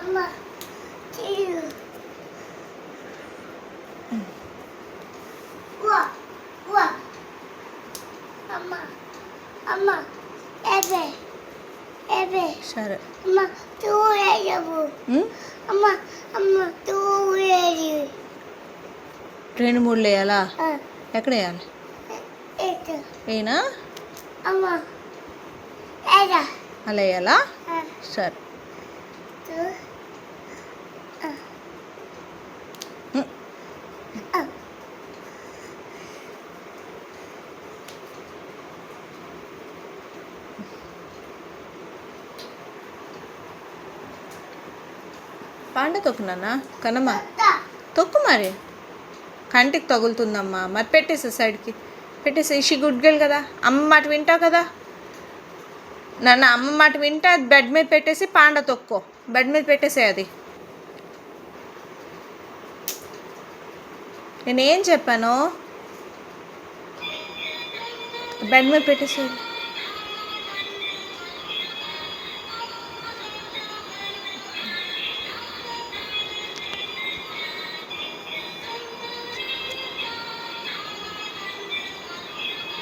అమ్మ తీరు వా వా అమ్మ అమ్మ ఏబే ఏబే సరే అమ్మ తూరేయవు అమ్మ అమ్మ తూరేది 2 3 వేయాలా? ఎక్కడ వేయాలి? ఏట ఏనా అమ్మ ఏడా అలా వేయాలా? సరే పాండ తొక్కు నాన్న కనమ్మా తొక్కు మరి కంటికి తగులుతుందమ్మా మరి పెట్టేసే సైడ్కి పెట్టేసే ఇషి గుడ్ గర్ల్ కదా అమ్మ మాట వింటావు కదా నాన్న అమ్మ మాట వింటే అది బెడ్ మీద పెట్టేసి పాండ తొక్కో బెడ్ మీద పెట్టేసే అది నేనేం చెప్పాను బెడ్ మీద పెట్టేసేది